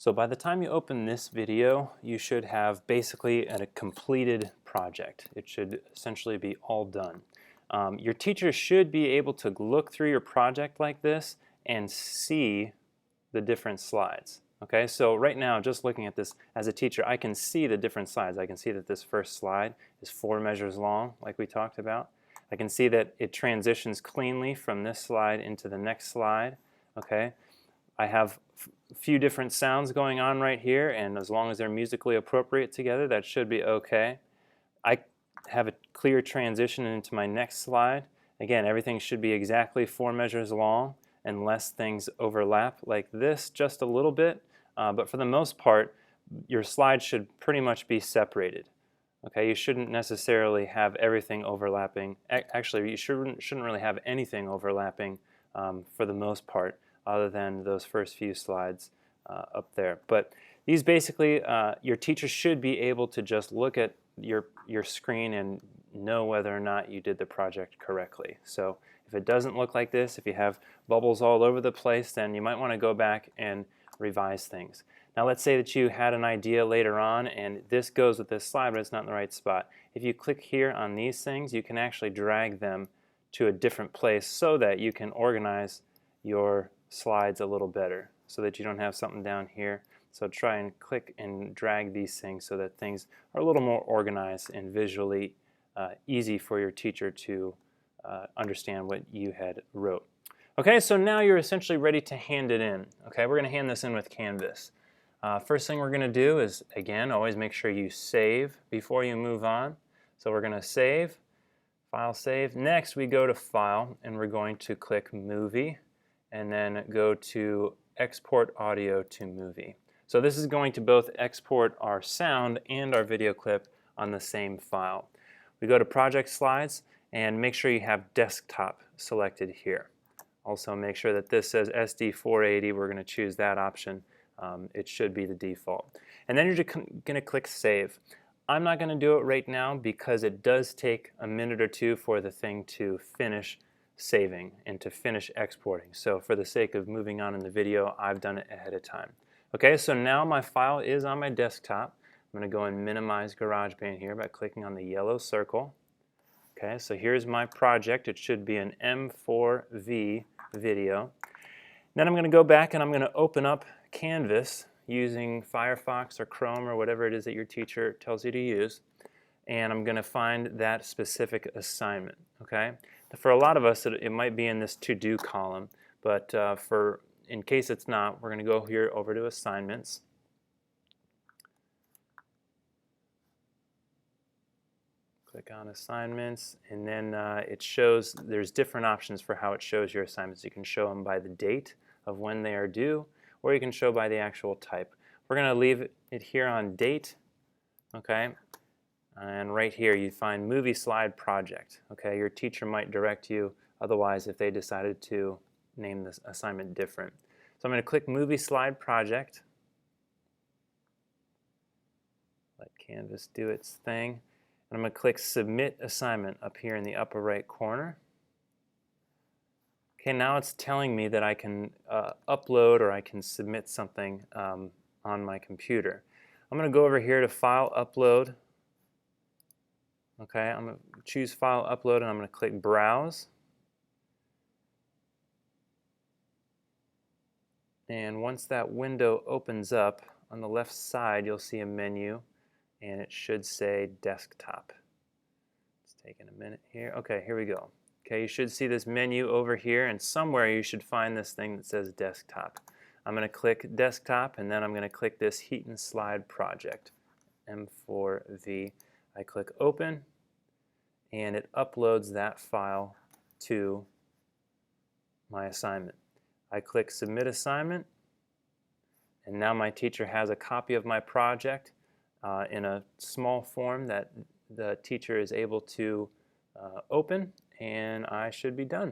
So by the time you open this video, you should have basically a completed project. It should essentially be all done. Your teacher should be able to look through your project like this and see the different slides. Okay, so right now, just looking at this as a teacher, I can see the different slides. I can see that this first slide is 4 measures long, like we talked about. I can see that it transitions cleanly from this slide into the next slide. Okay, I have a few different sounds going on right here, and as long as they're musically appropriate together, that should be okay. I have a clear transition into my next slide. Again, everything should be exactly 4 measures long unless things overlap like this just a little bit. But for the most part, your slides should pretty much be separated. Okay, you shouldn't necessarily have everything overlapping. Actually, you shouldn't really have anything overlapping for the most part, other than those first few slides up there. But these basically, your teacher should be able to just look at your screen and know whether or not you did the project correctly. So if it doesn't look like this, if you have bubbles all over the place, then you might want to go back and revise things. Now let's say that you had an idea later on and this goes with this slide but it's not in the right spot. If you click here on these things, you can actually drag them to a different place so that you can organize your slides a little better, so that you don't have something down here. So try and click and drag these things so that things are a little more organized and visually easy for your teacher to understand what you had wrote. Okay, so now you're essentially ready to hand it in. Okay, we're going to hand this in with Canvas. First thing we're going to do is, again, always make sure you save before you move on. So we're going to save, File Save. Next we go to File and we're going to click Movie and then go to Export Audio to Movie. So this is going to both export our sound and our video clip on the same file. We go to Project Slides and make sure you have Desktop selected here. Also make sure that this says SD480. We're going to choose that option. It should be the default. And then you're going to click Save. I'm not going to do it right now because it does take a minute or two for the thing to finish saving and to finish exporting. So for the sake of moving on in the video, I've done it ahead of time. Okay, so now my file is on my desktop. I'm going to go and minimize GarageBand here by clicking on the yellow circle. Okay, so here's my project. It should be an M4V video. Then I'm going to go back and I'm going to open up Canvas using Firefox or Chrome or whatever it is that your teacher tells you to use. And I'm going to find that specific assignment. Okay, for a lot of us it might be in this to-do column, but in case it's not, we're going to go here over to Assignments. Click on Assignments, and then it shows there's different options for how it shows your assignments. You can show them by the date of when they are due, or you can show by the actual type. We're going to leave it here on Date. Okay. And right here you find Movie Slide Project. Okay, your teacher might direct you otherwise if they decided to name this assignment different. So I'm going to click Movie Slide Project. Let Canvas do its thing. And I'm going to click Submit Assignment up here in the upper right corner. Okay, now it's telling me that I can upload or I can submit something on my computer. I'm going to go over here to File Upload. Okay, I'm going to choose File Upload and I'm going to click Browse. And once that window opens up, on the left side you'll see a menu and it should say Desktop. It's taking a minute here. Okay, here we go. Okay, you should see this menu over here and somewhere you should find this thing that says Desktop. I'm going to click Desktop and then I'm going to click this Heat and Slide Project, M4V. I click Open and it uploads that file to my assignment. I click Submit Assignment and now my teacher has a copy of my project in a small form that the teacher is able to open, and I should be done.